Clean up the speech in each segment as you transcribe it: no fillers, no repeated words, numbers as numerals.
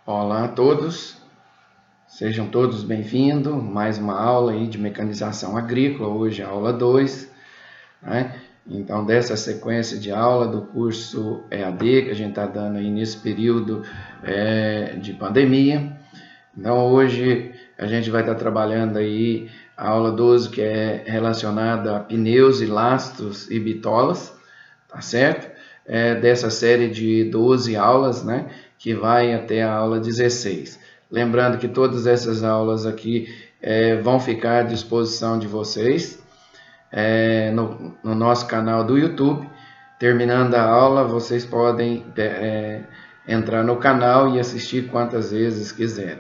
Olá a todos, sejam todos bem-vindos. Mais uma aula aí de mecanização agrícola, hoje a aula 2, né? Então, dessa sequência de aula do curso EAD que a gente está dando aí nesse período de pandemia. Então, hoje a gente vai estar trabalhando aí a aula 12, que é relacionada a pneus e lastros e bitolas, tá certo? Dessa série de 12 aulas, né, que vai até a aula 16. Lembrando que todas essas aulas aqui vão ficar à disposição de vocês no nosso canal do YouTube. Terminando a aula, vocês podem entrar no canal e assistir quantas vezes quiserem.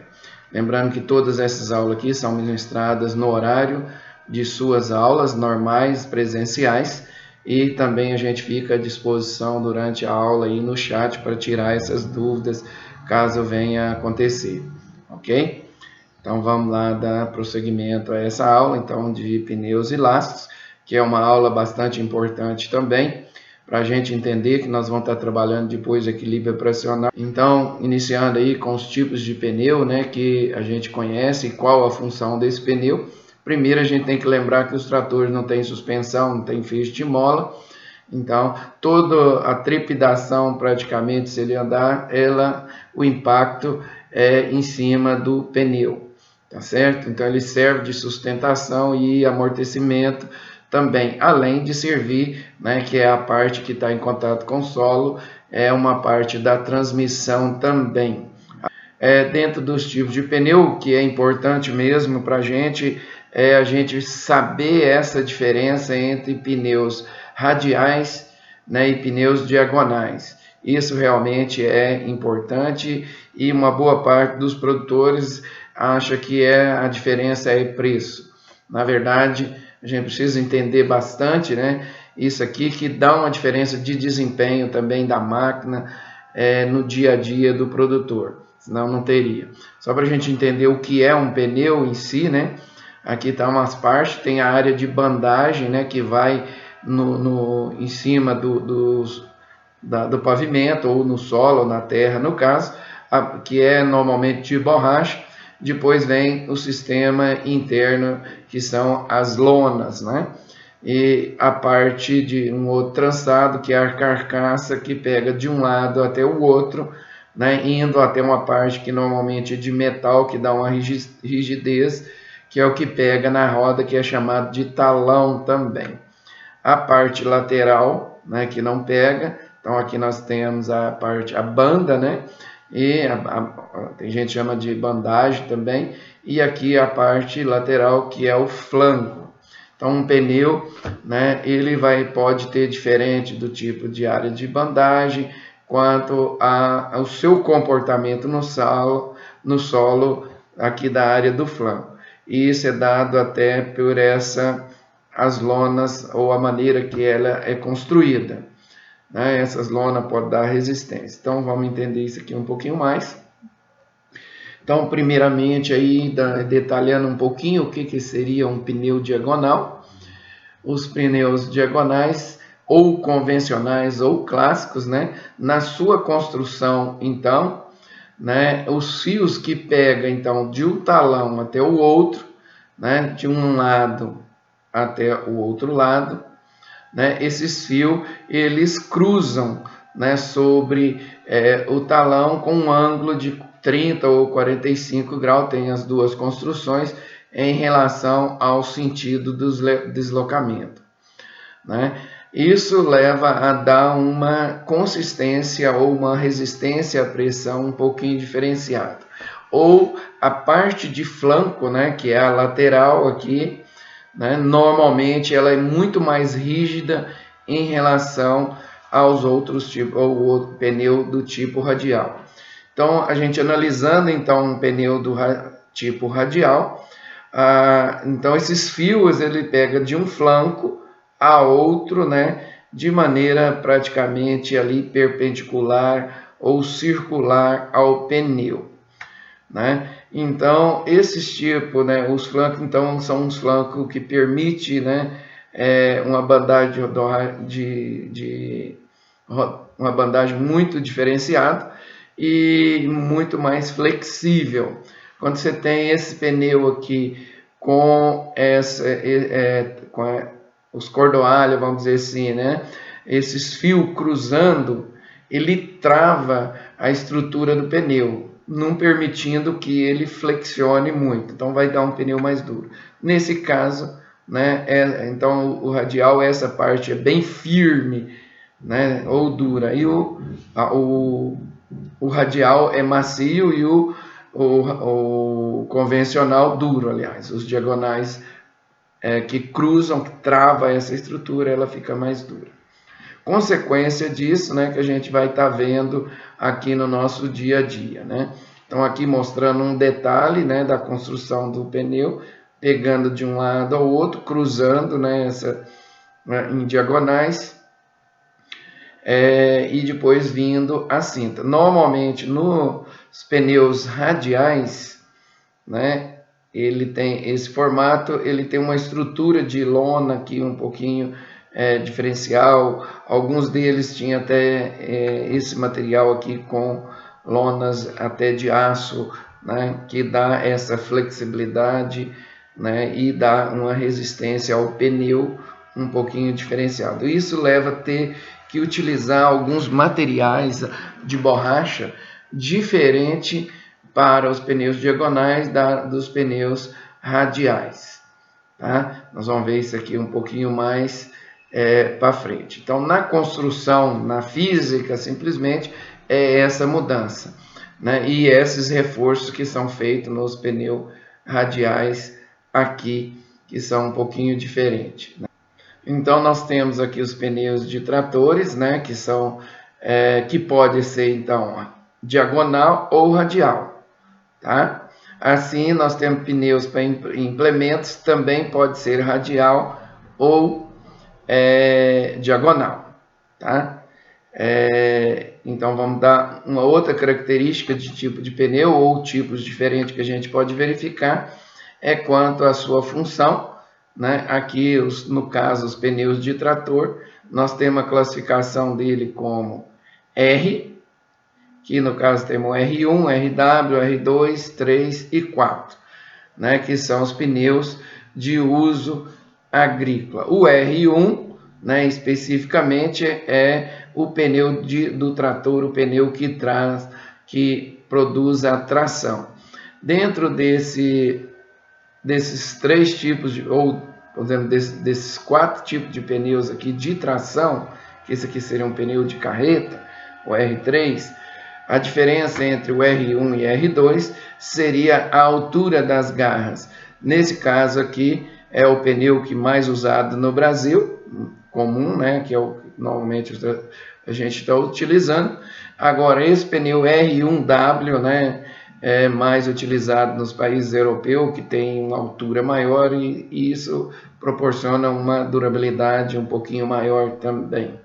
Lembrando que todas essas aulas aqui são ministradas no horário de suas aulas normais, presenciais, e também a gente fica à disposição durante a aula aí no chat para tirar essas dúvidas, caso venha a acontecer, ok? Então vamos lá dar prosseguimento a essa aula então de pneus e lastros, que é uma aula bastante importante também, para a gente entender que nós vamos estar trabalhando depois de equilíbrio pressional. Então, iniciando aí com os tipos de pneu, né, que a gente conhece e qual a função desse pneu. Primeiro a gente tem que lembrar que os tratores não têm suspensão, não tem feixe de mola, então toda a trepidação praticamente, se ele andar, o impacto é em cima do pneu, tá certo? Então ele serve de sustentação e amortecimento também, além de servir, né, que é a parte que está em contato com o solo, é uma parte da transmissão também. Dentro dos tipos de pneu, o que é importante mesmo para a gente saber essa diferença entre pneus radiais, né, e pneus diagonais. Isso realmente é importante e uma boa parte dos produtores acha que a diferença é preço. Na verdade, a gente precisa entender bastante, né, isso aqui que dá uma diferença de desempenho também da máquina no dia a dia do produtor. Senão não teria. Só para a gente entender o que é um pneu em si, né? Aqui está umas partes, tem a área de bandagem, né? Que vai em cima do pavimento, ou no solo, ou na terra, no caso, que é normalmente de borracha. Depois vem o sistema interno, que são as lonas, né? E a parte de um outro trançado, que é a carcaça, que pega de um lado até o outro, né, indo até uma parte que normalmente é de metal, que dá uma rigidez, que é o que pega na roda, que é chamado de talão também. A parte lateral, né, que não pega, então aqui nós temos a banda, né, e tem gente que chama de bandagem também, e aqui a parte lateral, que é o flanco. Então um pneu, né, ele pode ter diferente do tipo de área de bandagem, quanto ao seu comportamento no solo aqui da área do flanco. E isso é dado até por as lonas ou a maneira que ela é construída, né? Essas lonas podem dar resistência. Então vamos entender isso aqui um pouquinho mais. Então, primeiramente, aí, detalhando um pouquinho o que seria um pneu diagonal. Os pneus diagonais, ou convencionais ou clássicos, né, na sua construção, então, né, os fios que pega então de um talão até o outro, né, de um lado até o outro lado, né, esses fios eles cruzam, né, sobre o talão com um ângulo de 30 ou 45 graus, tem as duas construções em relação ao sentido do deslocamento, né? Isso leva a dar uma consistência ou uma resistência à pressão um pouquinho diferenciada. Ou a parte de flanco, né, que é a lateral aqui, né, normalmente ela é muito mais rígida em relação aos outros tipos, ou o pneu do tipo radial. Então, a gente analisando então um pneu do tipo radial, então esses fios ele pega de um flanco a outro, né, de maneira praticamente ali perpendicular ou circular ao pneu, né? Então esses tipos, né, os flancos então são uns flancos que permite, né, uma bandagem uma bandagem muito diferenciada, e muito mais flexível. Quando você tem esse pneu aqui com os cordoalhos, vamos dizer assim, né? Esses fios cruzando, ele trava a estrutura do pneu, não permitindo que ele flexione muito. Então vai dar um pneu mais duro. Nesse caso, né? Então o radial, essa parte é bem firme, né? Ou dura. E o radial é macio e o convencional duro, aliás. Os diagonais que cruzam, que trava essa estrutura, ela fica mais dura. Consequência disso, né, que a gente vai estar vendo aqui no nosso dia a dia, né? Então aqui mostrando um detalhe, né, da construção do pneu, pegando de um lado ao outro, cruzando, né, em diagonais, e depois vindo a cinta. Normalmente nos pneus radiais, né, ele tem esse formato, ele tem uma estrutura de lona aqui um pouquinho diferencial. Alguns deles tinham até esse material aqui com lonas até de aço, né, que dá essa flexibilidade, né, e dá uma resistência ao pneu um pouquinho diferenciado. Isso leva a ter que utilizar alguns materiais de borracha diferente para os pneus diagonais dos pneus radiais. Tá? Nós vamos ver isso aqui um pouquinho mais para frente. Então, na construção, na física, simplesmente é essa mudança, né? E esses reforços que são feitos nos pneus radiais aqui, que são um pouquinho diferentes, né? Então, nós temos aqui os pneus de tratores, né? Que são que pode ser então diagonal ou radial, tá? Assim, nós temos pneus para implementos, também pode ser radial ou diagonal, tá? Então, vamos dar uma outra característica de tipo de pneu ou tipos diferentes que a gente pode verificar quanto à sua função, né? Aqui, no caso, os pneus de trator, nós temos a classificação dele como R, que no caso temos R1, RW, R2, 3 e 4, né? Que são os pneus de uso agrícola. O R1, né, especificamente, é o pneu do trator, o pneu que produz a tração. Dentro desses três tipos, por exemplo, desses 4 tipos de pneus aqui de tração, que esse aqui seria um pneu de carreta, o R3, a diferença entre o R1 e R2 seria a altura das garras. Nesse caso aqui, é o pneu que mais usado no Brasil, comum, né, que é o que normalmente a gente está utilizando. Agora, esse pneu R1W, né, é mais utilizado nos países europeus, que tem uma altura maior, e isso proporciona uma durabilidade um pouquinho maior também.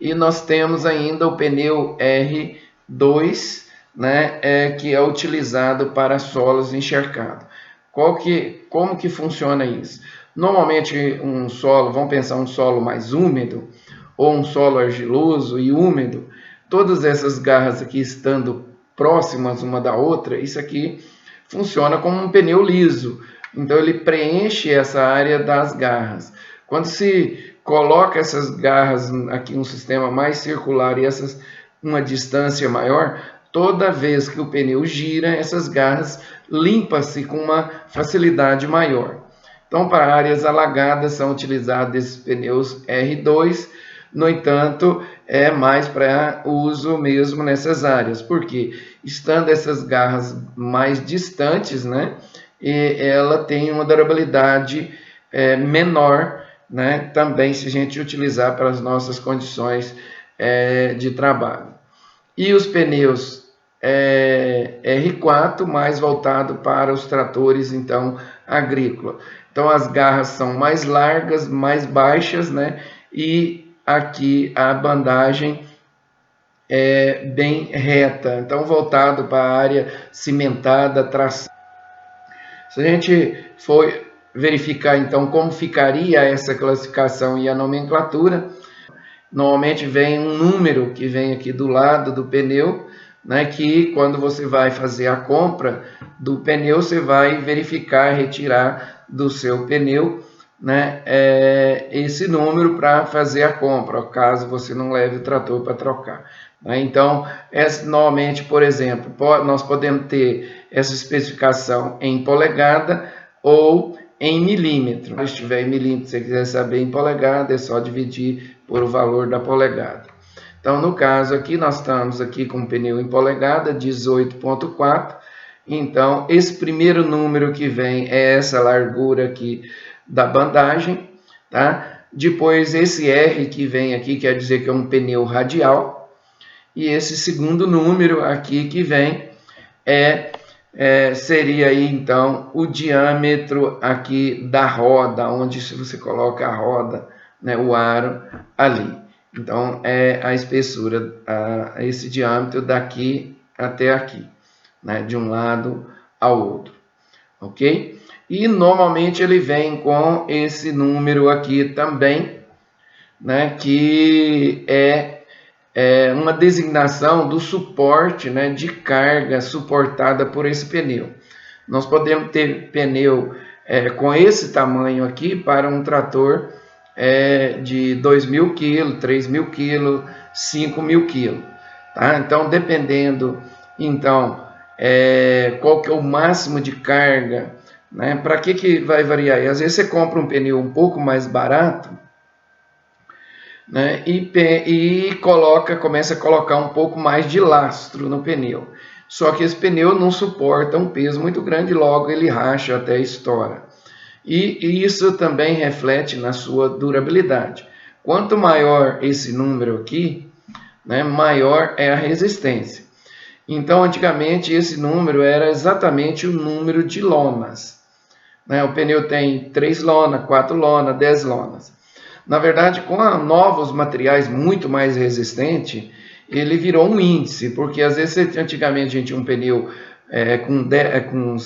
E nós temos ainda o pneu R2, né, que é utilizado para solos encharcados. Como que funciona isso? Normalmente um solo, vamos pensar um solo mais úmido, ou um solo argiloso e úmido, todas essas garras aqui estando próximas uma da outra, isso aqui funciona como um pneu liso. Então ele preenche essa área das garras. Quando se coloca essas garras aqui um sistema mais circular e uma distância maior, toda vez que o pneu gira, essas garras limpam-se com uma facilidade maior. Então, para áreas alagadas são utilizados esses pneus R2, no entanto, é mais para uso mesmo nessas áreas, porque estando essas garras mais distantes, né, ela tem uma durabilidade menor, né, também se a gente utilizar para as nossas condições de trabalho. E os pneus R4 mais voltado para os tratores, então, agrícola. Então, as garras são mais largas, mais baixas, né, e aqui a bandagem é bem reta, então voltado para a área cimentada, traçada. Se a gente for verificar então como ficaria essa classificação e a nomenclatura, normalmente vem um número que vem aqui do lado do pneu, né, que quando você vai fazer a compra do pneu, você vai verificar, retirar do seu pneu, né, esse número para fazer a compra, caso você não leve o trator para trocar. Então, normalmente, por exemplo, nós podemos ter essa especificação em polegada ou em milímetro. Se estiver em milímetro, se você quiser saber em polegada, é só dividir por o valor da polegada. Então, no caso aqui, nós estamos aqui com o pneu em polegada, 18,4. Então, esse primeiro número que vem é essa largura aqui da bandagem, tá? Depois, esse R que vem aqui quer dizer que é um pneu radial. E esse segundo número aqui que vem seria aí, então, o diâmetro aqui da roda, onde você coloca a roda, né, o aro ali. Então, é a espessura, esse diâmetro daqui até aqui, né, de um lado ao outro, ok? E normalmente ele vem com esse número aqui também, né, que é uma designação do suporte, né, de carga suportada por esse pneu. Nós podemos ter pneu com esse tamanho aqui para um trator de 2.000 kg, 3.000 kg, 5.000 kg. Tá? Então, dependendo, então, qual que é o máximo de carga, né? Para que vai variar? E às vezes você compra um pneu um pouco mais barato, né, e começa a colocar um pouco mais de lastro no pneu. Só que esse pneu não suporta um peso muito grande, logo ele racha até estoura. E isso também reflete na sua durabilidade. Quanto maior esse número aqui, né, maior é a resistência. Então, antigamente, esse número era exatamente o número de lonas. Né? O pneu tem 3 lonas, 4 lonas, 10 lonas. Na verdade, com novos materiais muito mais resistentes, ele virou um índice, porque às vezes antigamente a gente tinha um pneu com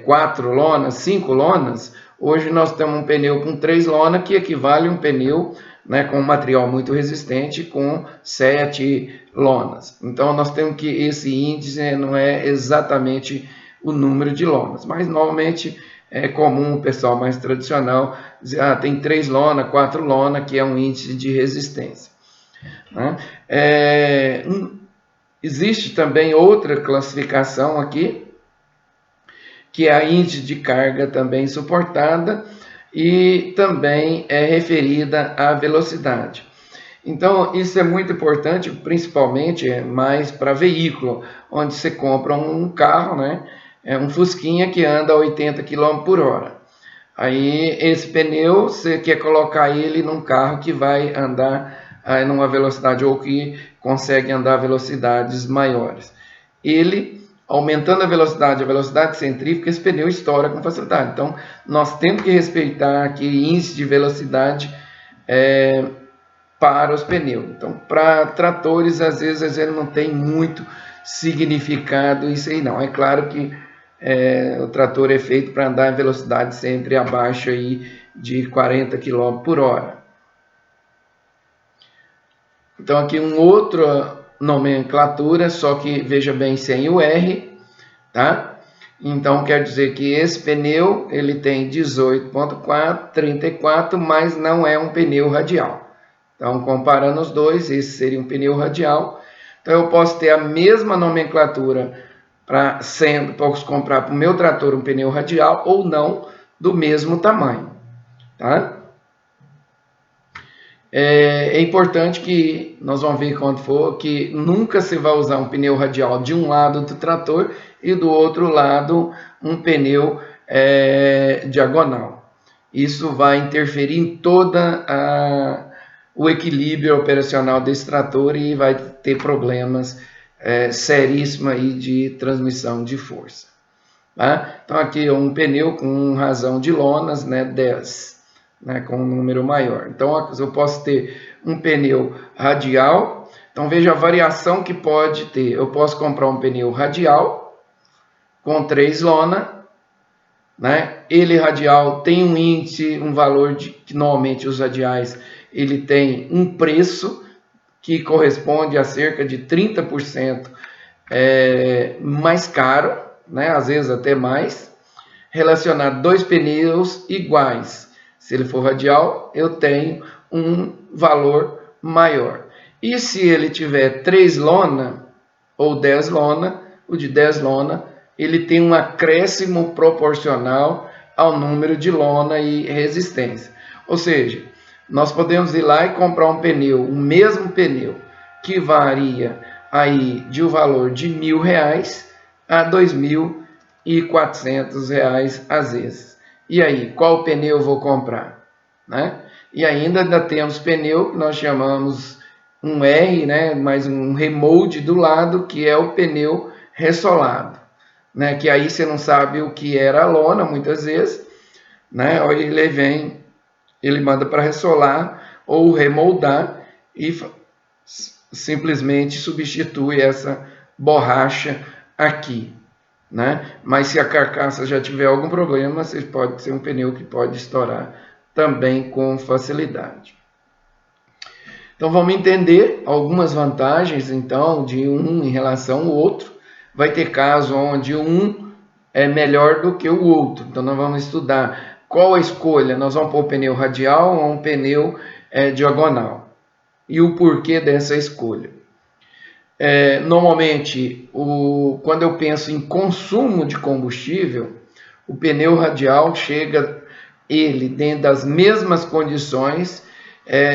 4 lonas, 5 lonas, hoje nós temos um pneu com 3 lonas, que equivale a um pneu, né, com um material muito resistente com 7 lonas. Então nós temos que esse índice não é exatamente o número de lonas, mas normalmente é comum o pessoal mais tradicional dizer, tem 3 lonas, 4 lonas, que é um índice de resistência. Né? Existe também outra classificação aqui, que é a índice de carga também suportada e também é referida à velocidade. Então, isso é muito importante, principalmente mais para veículo, onde você compra um carro, né? É um Fusquinha que anda a 80 km por hora. Aí, esse pneu, você quer colocar ele num carro que vai andar numa velocidade ou que consegue andar a velocidades maiores. Ele, aumentando a velocidade centrífuga, esse pneu estoura com facilidade. Então, nós temos que respeitar aquele índice de velocidade para os pneus. Então, para tratores, às vezes ele não tem muito significado isso aí não. É claro que o trator é feito para andar em velocidade sempre abaixo aí de 40 km por hora. Então, aqui uma outra nomenclatura, só que veja bem sem o R, tá? Então, quer dizer que esse pneu ele tem 18,4, 34, mas não é um pneu radial. Então, comparando os dois, esse seria um pneu radial. Então, eu posso ter a mesma nomenclatura para comprar para o meu trator um pneu radial ou não do mesmo tamanho, tá? É importante que nós vamos ver quando for que nunca se vai usar um pneu radial de um lado do trator e do outro lado um pneu diagonal. Isso vai interferir em toda o equilíbrio operacional desse trator e vai ter problemas seríssimos aí de transmissão de força. Tá? Então aqui é um pneu com razão de lonas, né, 10, né, com um número maior. Então eu posso ter um pneu radial. Então veja a variação que pode ter. Eu posso comprar um pneu radial com 3 lonas, né? Ele radial tem um índice, um valor que normalmente os radiais ele tem um preço que corresponde a cerca de 30% mais caro, né? Às vezes até mais, relacionar dois pneus iguais. Se ele for radial, eu tenho um valor maior. E se ele tiver 3 lona ou 10 lona, o de 10 lona, ele tem um acréscimo proporcional ao número de lona e resistência. Ou seja, nós podemos ir lá e comprar um pneu, o mesmo pneu, que varia aí de um valor de R$1.000 a R$2.400 às vezes. E aí, qual pneu eu vou comprar? Né? E ainda temos pneu que nós chamamos um R, né? Mais um remold do lado, que é o pneu ressolado. Né? Que aí você não sabe o que era a lona, muitas vezes. Né? Ele manda para ressolar ou remoldar e simplesmente substitui essa borracha aqui. Né? Mas se a carcaça já tiver algum problema, pode ser um pneu que pode estourar também com facilidade. Então vamos entender algumas vantagens então de um em relação ao outro. Vai ter caso onde um é melhor do que o outro. Então nós vamos estudar qual a escolha. Nós vamos pôr o pneu radial ou um pneu diagonal. E o porquê dessa escolha. Normalmente, quando eu penso em consumo de combustível, o pneu radial chega, ele dentro das mesmas condições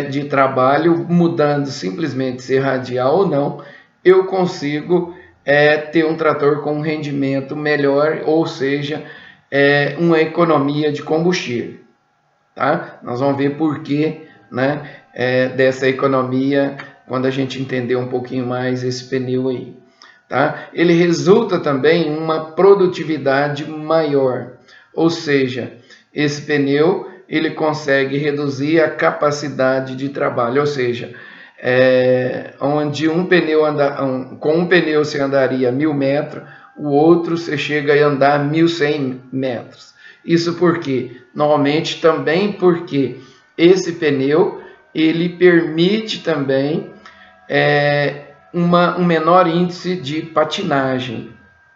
de trabalho, mudando simplesmente ser radial ou não, eu consigo ter um trator com um rendimento melhor, ou seja, uma economia de combustível. Tá? Nós vamos ver por que, né, dessa economia quando a gente entender um pouquinho mais esse pneu aí. Tá? Ele resulta também em uma produtividade maior, ou seja, esse pneu ele consegue reduzir a capacidade de trabalho, ou seja, onde com um pneu você andaria 1.000 metros, o outro você chega a andar 1.100 metros. Isso por quê? Normalmente também porque esse pneu ele permite também um menor índice de patinagem.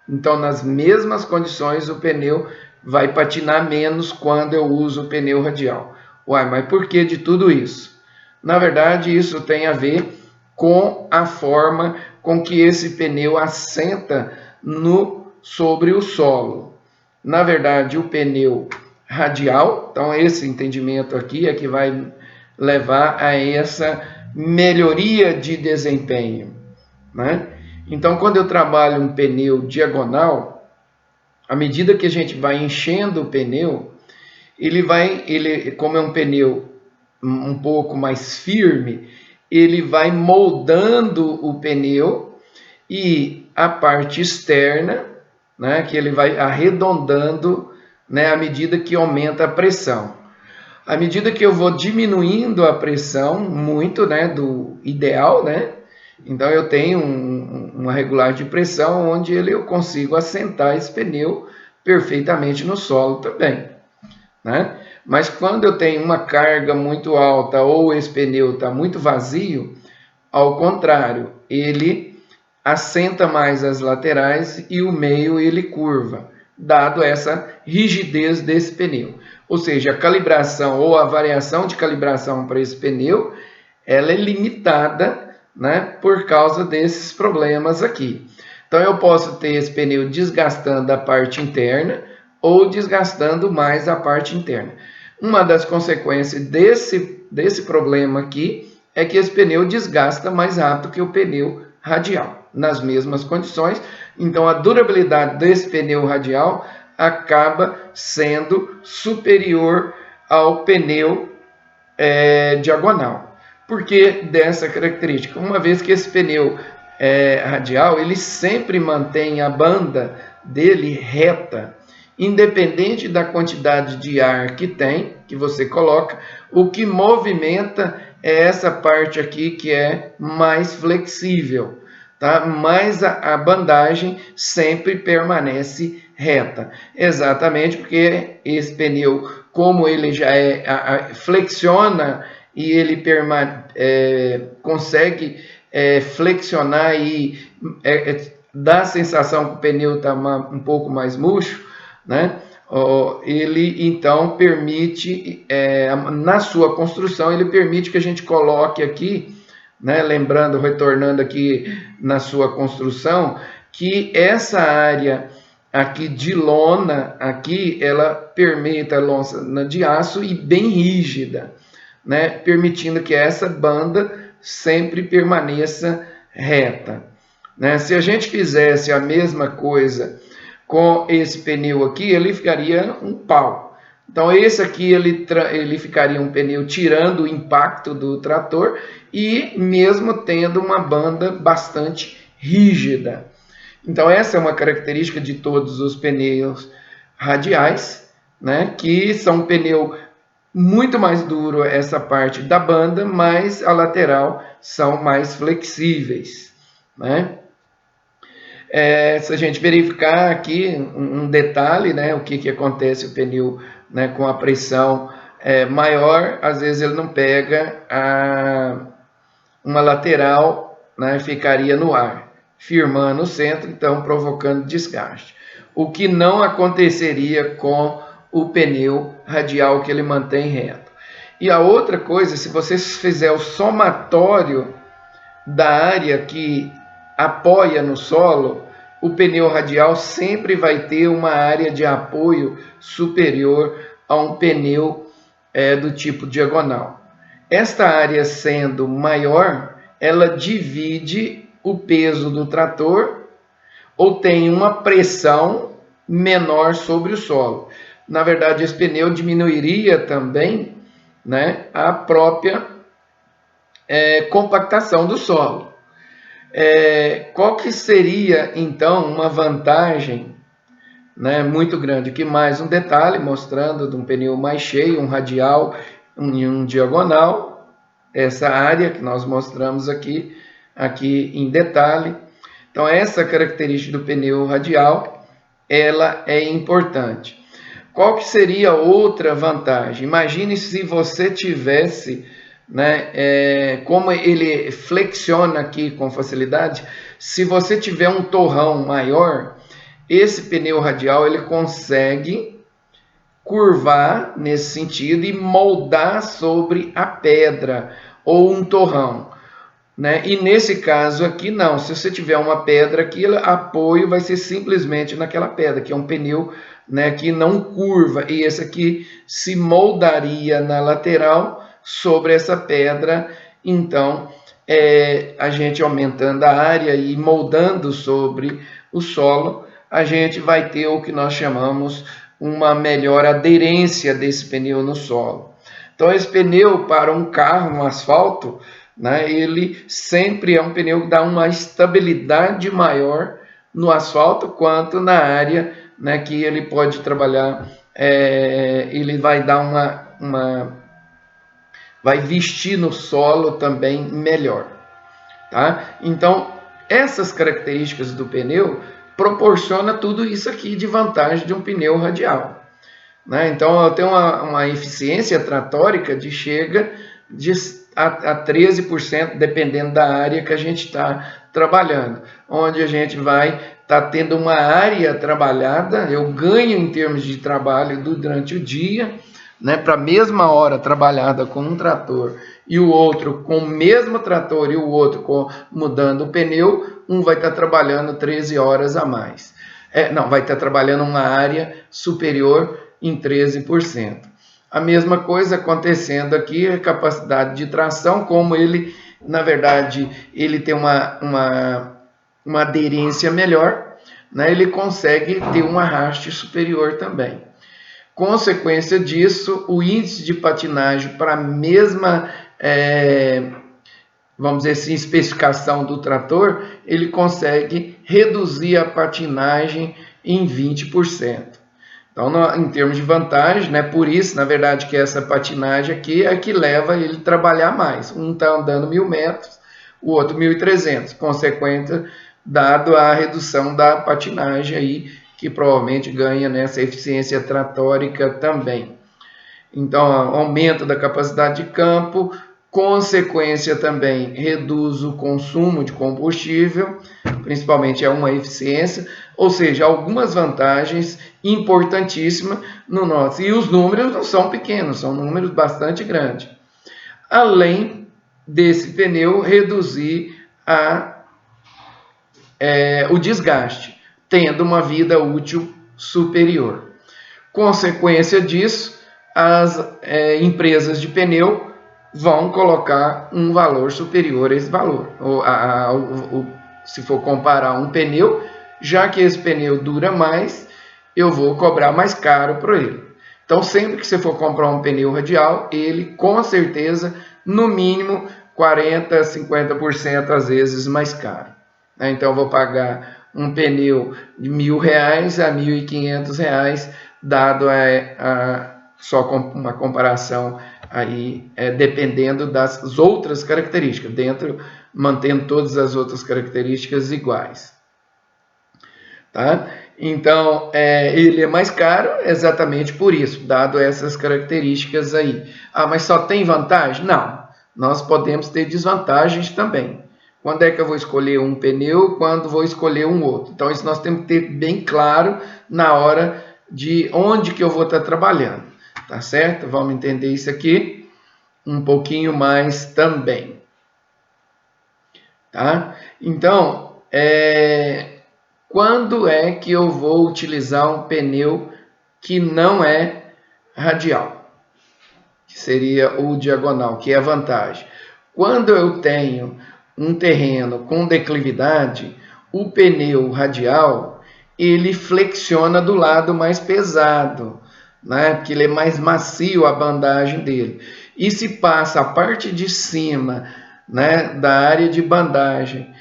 Então, nas mesmas condições, o pneu vai patinar menos quando eu uso o pneu radial. Uai, mas por que de tudo isso? Na verdade, isso tem a ver com a forma com que esse pneu assenta sobre o solo. Na verdade, o pneu radial, então esse entendimento aqui é que vai levar a essa melhoria de desempenho, né? Então, quando eu trabalho um pneu diagonal, à medida que a gente vai enchendo o pneu, como é um pneu um pouco mais firme, ele vai moldando o pneu e a parte externa, né, que ele vai arredondando, né, à medida que aumenta a pressão. À medida que eu vou diminuindo a pressão muito, né, do ideal, né, então eu tenho uma regulagem de pressão onde eu consigo assentar esse pneu perfeitamente no solo também, né? Mas quando eu tenho uma carga muito alta ou esse pneu está muito vazio, ao contrário, ele assenta mais as laterais e o meio ele curva, dado essa rigidez desse pneu. Ou seja, a calibração ou a variação de calibração para esse pneu, ela é limitada, né, por causa desses problemas aqui. Então eu posso ter esse pneu desgastando a parte interna ou desgastando mais a parte interna. Uma das consequências desse problema aqui é que esse pneu desgasta mais rápido que o pneu radial, nas mesmas condições. Então a durabilidade desse pneu radial acaba sendo superior ao pneu diagonal. Por que dessa característica? Uma vez que esse pneu radial, ele sempre mantém a banda dele reta, independente da quantidade de ar que você coloca, o que movimenta é essa parte aqui que é mais flexível, tá? Mas a bandagem sempre permanece reta, exatamente porque esse pneu, como ele já flexiona e ele consegue flexionar e dá a sensação que o pneu está um pouco mais murcho, né? Ele então permite, na sua construção, ele permite que a gente coloque aqui, né, lembrando, retornando aqui na sua construção, que essa área aqui de lona, aqui, ela permite a lona de aço e bem rígida, né, permitindo que essa banda sempre permaneça reta, né? Se a gente fizesse a mesma coisa com esse pneu aqui, ele ficaria um pau. Então esse aqui ele ficaria um pneu tirando o impacto do trator e mesmo tendo uma banda bastante rígida. Então essa é uma característica de todos os pneus radiais, né, que são um pneu muito mais duro essa parte da banda, mas a lateral são mais flexíveis, né? Se a gente verificar aqui um detalhe, né, o que acontece o pneu, né, com a pressão maior, às vezes ele não pega uma lateral, né, ficaria no ar, firmando o centro, então provocando desgaste. O que não aconteceria com o pneu radial, que ele mantém reto. E a outra coisa, se você fizer o somatório da área que apoia no solo, o pneu radial sempre vai ter uma área de apoio superior a um pneu do tipo diagonal. Esta área sendo maior, ela divide o peso do trator ou tem uma pressão menor sobre o solo. Na verdade, esse pneu diminuiria também, né, a própria compactação do solo. Qual que seria, então, uma vantagem, né, muito grande? Aqui mais um detalhe, mostrando de um pneu mais cheio, um radial e um diagonal, essa área que nós mostramos aqui em detalhe. Então, essa característica do pneu radial, ela é importante. Qual que seria outra vantagem? Imagine se você tivesse, né, como ele flexiona aqui com facilidade, se você tiver um torrão maior, esse pneu radial ele consegue curvar nesse sentido e moldar sobre a pedra ou um torrão, né? E nesse caso aqui não, se você tiver uma pedra aqui, o apoio vai ser simplesmente naquela pedra, que é um pneu, né, que não curva, e esse aqui se moldaria na lateral sobre essa pedra. Então a gente aumentando a área e moldando sobre o solo, a gente vai ter o que nós chamamos uma melhor aderência desse pneu no solo. Então esse pneu para um carro no asfalto, né, ele sempre é um pneu que dá uma estabilidade maior no asfalto quanto na área, né, que ele pode trabalhar, ele vai dar vai vestir no solo também melhor, tá? Então essas características do pneu proporciona tudo isso aqui de vantagem de um pneu radial, né? Então eu tenho uma eficiência tratórica de chega a 13%, dependendo da área que a gente está trabalhando, onde a gente vai estar tendo uma área trabalhada, eu ganho em termos de trabalho durante o dia, né, para a mesma hora trabalhada com um trator e o outro com o mesmo trator e o outro mudando o pneu, um vai estar trabalhando 13 horas a mais. Não, vai estar trabalhando uma área superior em 13%. A mesma coisa acontecendo aqui, a capacidade de tração, como ele, na verdade, ele tem uma aderência melhor, né, ele consegue ter um arraste superior também. Consequência disso, o índice de patinagem para a mesma, vamos dizer assim, especificação do trator, ele consegue reduzir a patinagem em 20%. Então, em termos de vantagem, né, por isso, na verdade, que essa patinagem aqui é que leva ele a trabalhar mais. Um está andando 1.000 metros, o outro 1.300, consequência, dado a redução da patinagem aí, que provavelmente ganha nessa eficiência tratórica também. Então, aumento da capacidade de campo, consequência também reduz o consumo de combustível, principalmente é uma eficiência, ou seja, algumas vantagens importantíssimas no nosso. E os números não são pequenos, são números bastante grandes. Além desse pneu reduzir o desgaste, tendo uma vida útil superior. Consequência disso, as empresas de pneu vão colocar um valor superior a esse valor. Se for comparar um pneu, já que esse pneu dura mais, eu vou cobrar mais caro por ele. Então, sempre que você for comprar um pneu radial, ele com certeza, no mínimo, 40%, 50% às vezes mais caro. Então, eu vou pagar um pneu de R$1.000 a R$1.500, dado só uma comparação aí, dependendo das outras características, mantendo todas as outras características iguais. Tá? Então, ele é mais caro exatamente por isso, dado essas características aí. Ah, mas só tem vantagem? Não, nós podemos ter desvantagens também. Quando é que eu vou escolher um pneu, quando vou escolher um outro? Então, isso nós temos que ter bem claro na hora de onde que eu vou estar trabalhando. Tá certo? Vamos entender isso aqui um pouquinho mais também. Tá? Então, quando é que eu vou utilizar um pneu que não é radial? Que seria o diagonal, que é a vantagem. Quando eu tenho um terreno com declividade, o pneu radial, ele flexiona do lado mais pesado, né? Porque ele é mais macio a bandagem dele. E se passa a parte de cima, né, da área de bandagem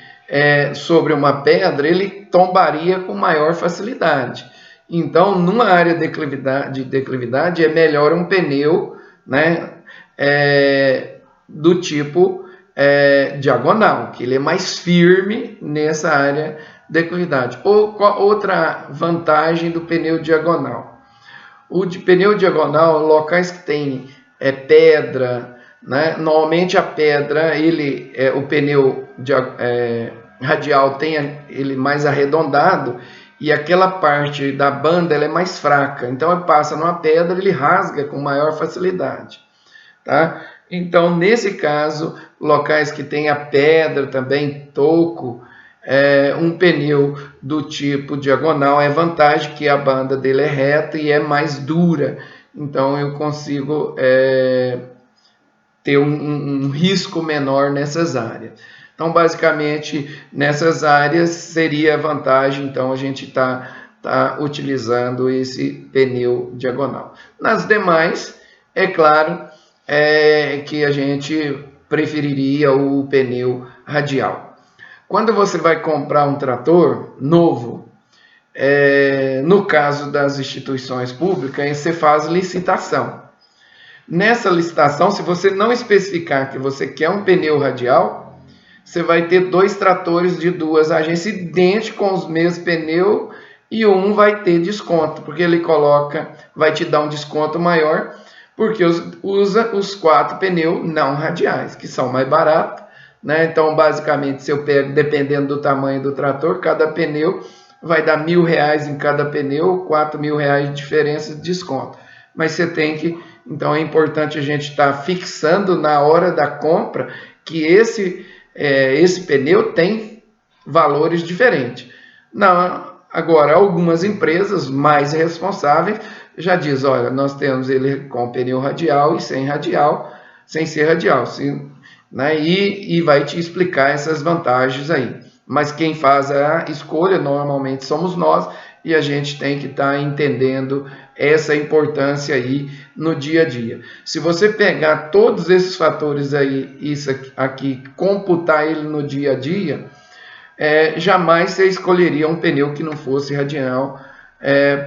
sobre uma pedra, ele tombaria com maior facilidade. Então, numa área de declividade, é melhor um pneu, né, do tipo diagonal, que ele é mais firme nessa área de declividade. Outra vantagem do pneu diagonal. O pneu diagonal, locais que tem pedra, né? Normalmente a pedra, o pneu radial tem ele mais arredondado e aquela parte da banda ela é mais fraca. Então, ele passa numa pedra, ele rasga com maior facilidade. Tá? Então, nesse caso, locais que tem a pedra também, toco, um pneu do tipo diagonal é vantagem que a banda dele é reta e é mais dura. Então, eu consigo ter um risco menor nessas áreas. Então, basicamente, nessas áreas seria a vantagem, então, a gente tá utilizando esse pneu diagonal. Nas demais, é claro que a gente preferiria o pneu radial. Quando você vai comprar um trator novo, no caso das instituições públicas, você faz licitação. Nessa licitação, se você não especificar que você quer um pneu radial, você vai ter 2 tratores de 2 agências idênticos com os mesmos pneus e um vai ter desconto, porque ele vai te dar um desconto maior, porque usa os 4 pneus não radiais, que são mais baratos, né? Então, basicamente, se eu pego, dependendo do tamanho do trator, cada pneu vai dar R$1.000 em cada pneu, R$4.000 de diferença de desconto. Mas você tem que... Então, é importante a gente estar fixando na hora da compra que esse pneu tem valores diferentes. Agora, algumas empresas mais responsáveis já dizem, olha, nós temos ele com pneu radial e sem ser radial, né? E vai te explicar essas vantagens aí. Mas quem faz a escolha normalmente somos nós e a gente tem que estar entendendo essa importância aí no dia a dia. Se você pegar todos esses fatores aí, isso aqui, computar ele no dia a dia, jamais você escolheria um pneu que não fosse radial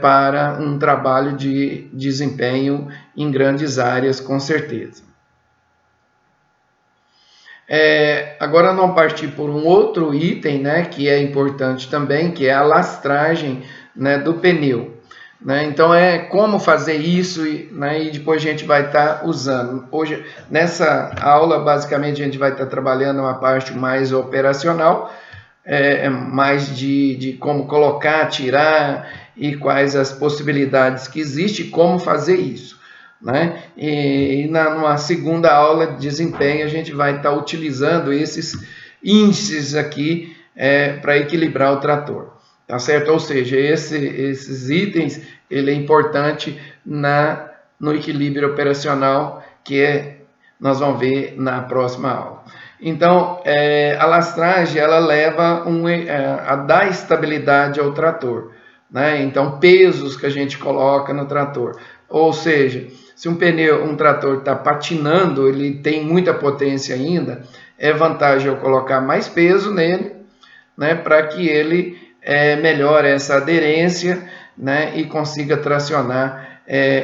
para um trabalho de desempenho em grandes áreas, com certeza. Agora vamos partir por um outro item, né, que é importante também, que é a lastragem, né, do pneu. né? Então é como fazer isso, né? E depois a gente vai estar usando. Hoje, nessa aula, basicamente a gente vai estar trabalhando uma parte mais operacional, mais de como colocar, tirar e quais as possibilidades que existem e como fazer isso, né? E numa segunda aula de desempenho a gente vai estar utilizando esses índices aqui para equilibrar o trator, tá certo? Ou seja, esses itens ele é importante no equilíbrio operacional que nós vamos ver na próxima aula. Então, a lastragem ela leva a dar estabilidade ao trator, né? Então, pesos que a gente coloca no trator, ou seja, se um trator está patinando, ele tem muita potência ainda, é vantagem eu colocar mais peso nele, né? Para que ele melhore essa aderência, né? E consiga tracionar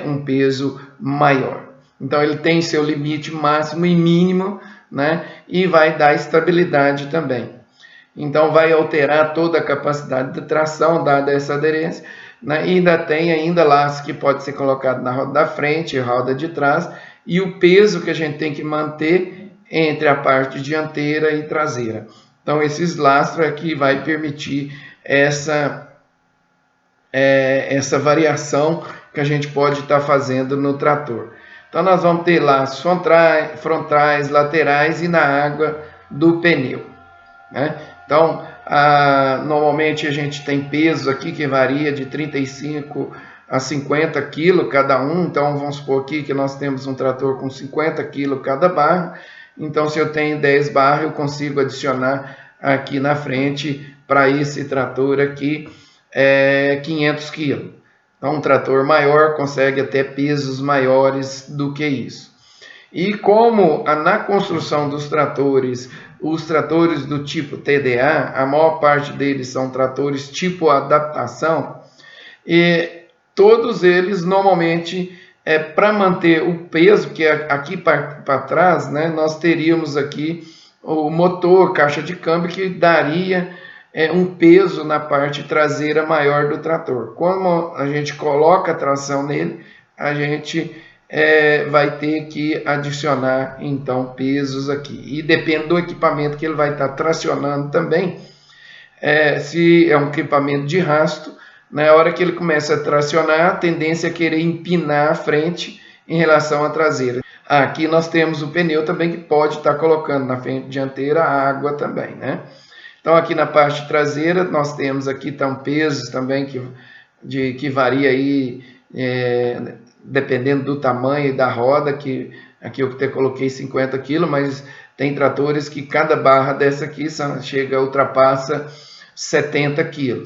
um peso maior. Então, ele tem seu limite máximo e mínimo, né? E vai dar estabilidade também. Então, vai alterar toda a capacidade de tração, dada essa aderência, né? E ainda tem laço que pode ser colocado na roda da frente, roda de trás, e o peso que a gente tem que manter entre a parte dianteira e traseira. Então, esses lastros aqui vai permitir essa variação que a gente pode estar fazendo no trator. Então, nós vamos ter laços frontais, laterais e na água do pneu, né? Então, normalmente a gente tem peso aqui que varia de 35 a 50 kg cada um. Então, vamos supor aqui que nós temos um trator com 50 kg cada barra. Então, se eu tenho 10 barras, eu consigo adicionar aqui na frente para esse trator aqui 500 kg. Então, um trator maior consegue até pesos maiores do que isso. E como na construção dos tratores, os tratores do tipo TDA, a maior parte deles são tratores tipo adaptação, e todos eles normalmente para manter o peso, que é aqui para trás, né, nós teríamos aqui o motor, caixa de câmbio, que daria um peso na parte traseira maior do trator. Como a gente coloca a tração nele, a gente vai ter que adicionar então pesos aqui. E depende do equipamento que ele vai estar tracionando também. Se é um equipamento de rastro, na hora que ele começa a tracionar, a tendência é querer empinar a frente em relação à traseira. Aqui nós temos o pneu também que pode estar colocando na frente dianteira a água também, né? Então, aqui na parte traseira, nós temos aqui pesos também que varia aí, dependendo do tamanho e da roda, que aqui eu até coloquei 50 kg, mas tem tratores que cada barra dessa aqui ultrapassa 70 kg.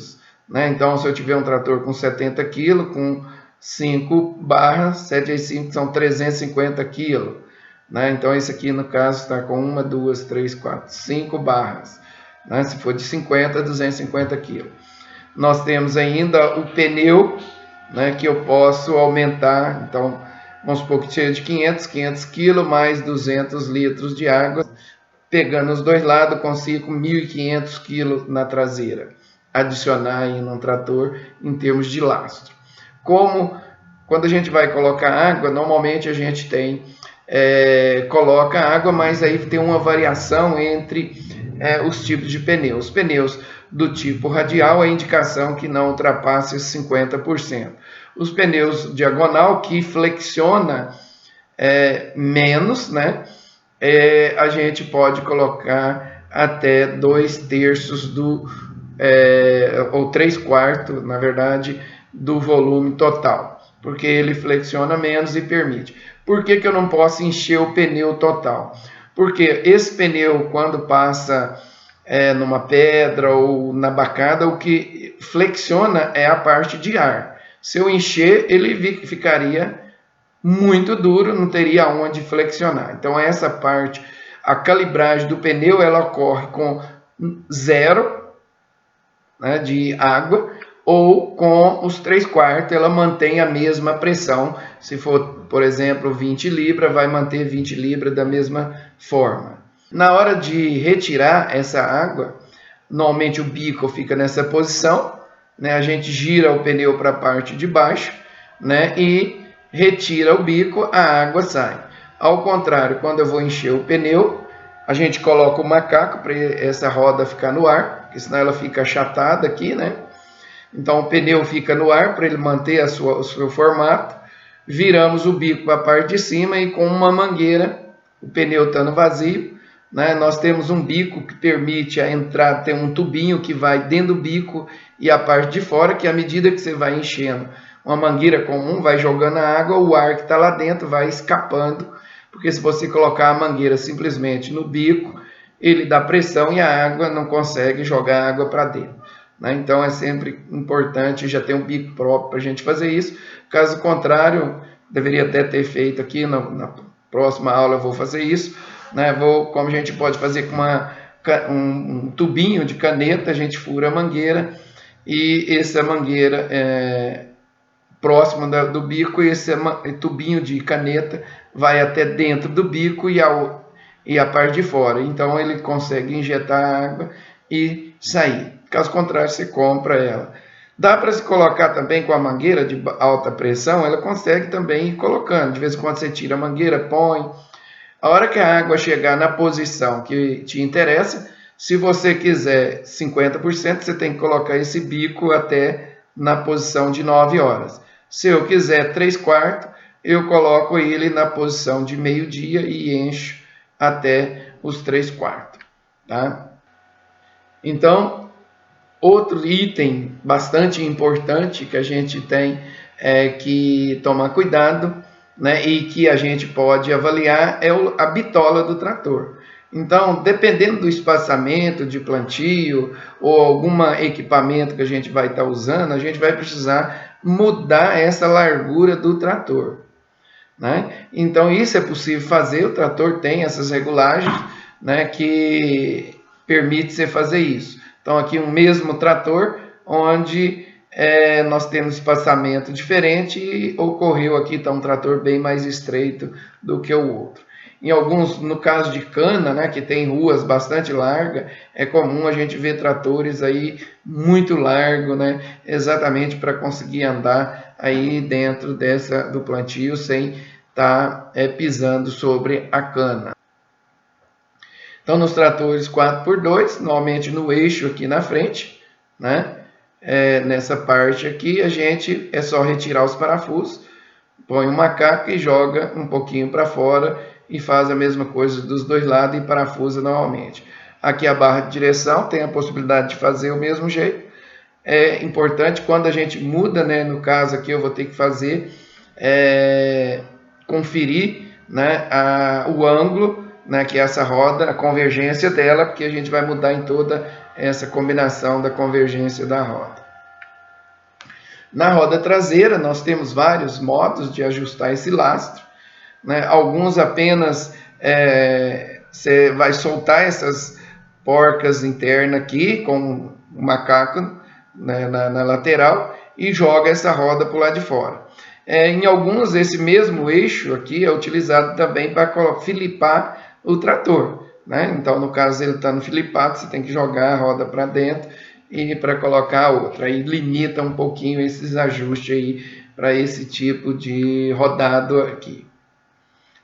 Né? Então, se eu tiver um trator com 70 kg, com 5 barras, 7 vezes 5 são 350 kg. Né? Então, esse aqui, no caso, está com 1, 2, 3, 4, 5 barras. Né? Se for de 50 a 250 kg. Nós temos ainda o pneu, né, que eu posso aumentar. Então, vamos supor que seja de 500 kg mais 200 litros de água. Pegando os dois lados, consigo 1.500 kg na traseira. Adicionar aí num trator em termos de lastro. Quando a gente vai colocar água, normalmente a gente coloca água, mas aí tem uma variação entre os tipos de pneus. Os pneus do tipo radial, a indicação que não ultrapasse 50%. Os pneus diagonal, que flexiona menos, né? A gente pode colocar até 2/3 ou 3/4, na verdade, do volume total, porque ele flexiona menos e permite. Por que eu não posso encher o pneu total? Porque esse pneu, quando passa numa pedra ou na bacada, o que flexiona é a parte de ar. Se eu encher, ele ficaria muito duro, não teria onde flexionar. Então, essa parte, a calibragem do pneu, ela ocorre com 0, né, de água, ou com os 3/4, ela mantém a mesma pressão. Se for, por exemplo, 20 libras, vai manter 20 libras da mesma forma. Na hora de retirar essa água, normalmente o bico fica nessa posição, né, a gente gira o pneu para a parte de baixo, né, e retira o bico, a água sai. Ao contrário, quando eu vou encher o pneu, a gente coloca o macaco para essa roda ficar no ar, porque senão ela fica achatada aqui, né? Então o pneu fica no ar para ele manter o seu formato. Viramos o bico para a parte de cima e com uma mangueira, o pneu estando vazio, né, nós temos um bico que permite a entrada, tem um tubinho que vai dentro do bico e a parte de fora, que à medida que você vai enchendo uma mangueira comum, vai jogando a água, o ar que está lá dentro vai escapando, porque se você colocar a mangueira simplesmente no bico, ele dá pressão e a água não consegue jogar água para dentro. Né? Então é sempre importante já ter um bico próprio para a gente fazer isso. Caso contrário, deveria até ter feito aqui na próxima aula, eu vou fazer isso. Né? Como a gente pode fazer com um tubinho de caneta, a gente fura a mangueira e essa mangueira próximo do bico, e esse tubinho de caneta vai até dentro do bico e a parte de fora. Então ele consegue injetar água e sair. Caso contrário, você compra ela. Dá para se colocar também com a mangueira de alta pressão, ela consegue também ir colocando. De vez em quando você tira a mangueira, põe. A hora que a água chegar na posição que te interessa, se você quiser 50%, você tem que colocar esse bico até na posição de 9 horas. Se eu quiser 3/4, eu coloco ele na posição de meio-dia e encho até os 3/4. Tá? Então, outro item bastante importante que a gente tem que tomar cuidado, né, e que a gente pode avaliar é a bitola do trator. Então, dependendo do espaçamento de plantio ou algum equipamento que a gente vai estar usando, a gente vai precisar mudar essa largura do trator. Né? Então, isso é possível fazer, o trator tem essas regulagens, né, que permite você fazer isso. Então, aqui um mesmo trator, onde nós temos espaçamento diferente e ocorreu aqui, está um trator bem mais estreito do que o outro. Em alguns, no caso de cana, né, que tem ruas bastante largas, é comum a gente ver tratores aí muito largos, né, exatamente para conseguir andar aí dentro do plantio sem estar pisando sobre a cana. Então, nos tratores 4x2, normalmente no eixo aqui na frente, né, nessa parte aqui, a gente é só retirar os parafusos, põe um macaco e joga um pouquinho para fora e faz a mesma coisa dos dois lados e parafusa normalmente. Aqui a barra de direção tem a possibilidade de fazer o mesmo jeito. É importante quando a gente muda, né, no caso aqui eu vou ter que fazer, conferir, né, o ângulo, né, que é essa roda, a convergência dela, porque a gente vai mudar em toda essa combinação da convergência da roda. Na roda traseira, nós temos vários modos de ajustar esse lastro. Né? Alguns apenas você vai soltar essas porcas internas aqui, com o macaco, né, na lateral, e joga essa roda para o lado de fora. Em alguns, esse mesmo eixo aqui é utilizado também para filipar o trator. Né? Então, no caso, ele está no filipado, você tem que jogar a roda para dentro e para colocar a outra. Aí limita um pouquinho esses ajustes aí para esse tipo de rodado aqui.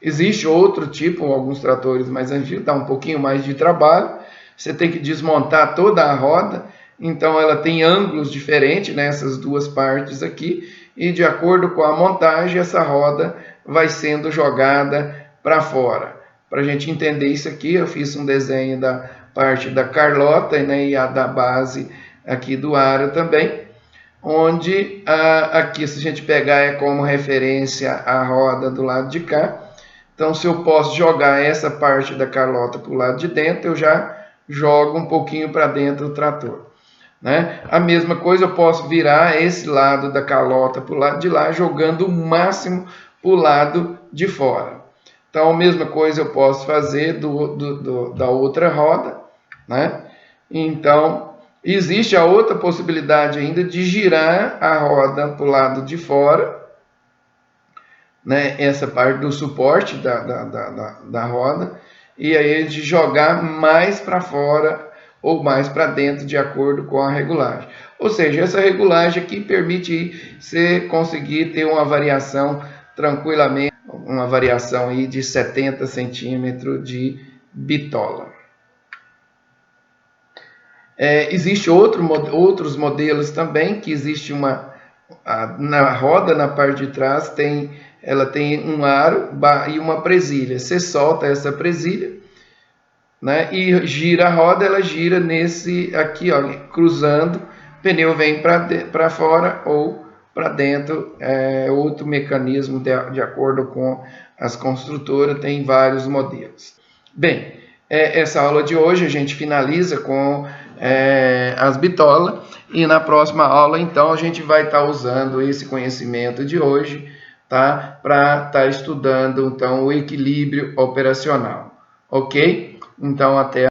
Existe outro tipo, alguns tratores mais antigos, dá um pouquinho mais de trabalho. Você tem que desmontar toda a roda, então ela tem ângulos diferentes nessas duas partes aqui, e de acordo com a montagem, essa roda vai sendo jogada para fora. Para a gente entender isso aqui, eu fiz um desenho da parte da Carlota, né, e a da base aqui do aro também, onde aqui, se a gente pegar como referência a roda do lado de cá, então se eu posso jogar essa parte da Carlota para o lado de dentro, eu já jogo um pouquinho para dentro do trator. Né? A mesma coisa, eu posso virar esse lado da Carlota para o lado de lá, jogando o máximo para o lado de fora. Então, a mesma coisa eu posso fazer da outra roda. Né? Então, existe a outra possibilidade ainda de girar a roda para o lado de fora, né? Essa parte do suporte da roda, e aí de jogar mais para fora ou mais para dentro de acordo com a regulagem. Ou seja, essa regulagem aqui permite você conseguir ter uma variação tranquilamente, uma variação aí de 70 centímetros de bitola. Existem outros modelos também, que existe na roda, na parte de trás, ela tem um aro e uma presilha. Você solta essa presilha, né, e gira a roda, ela gira nesse aqui, ó, cruzando, o pneu vem para fora ou para dentro. Outro mecanismo de acordo com as construtoras, tem vários modelos. Bem, essa aula de hoje a gente finaliza com as bitolas, e na próxima aula então a gente vai estar usando esse conhecimento de hoje, tá, para estar estudando então o equilíbrio operacional, ok? Então até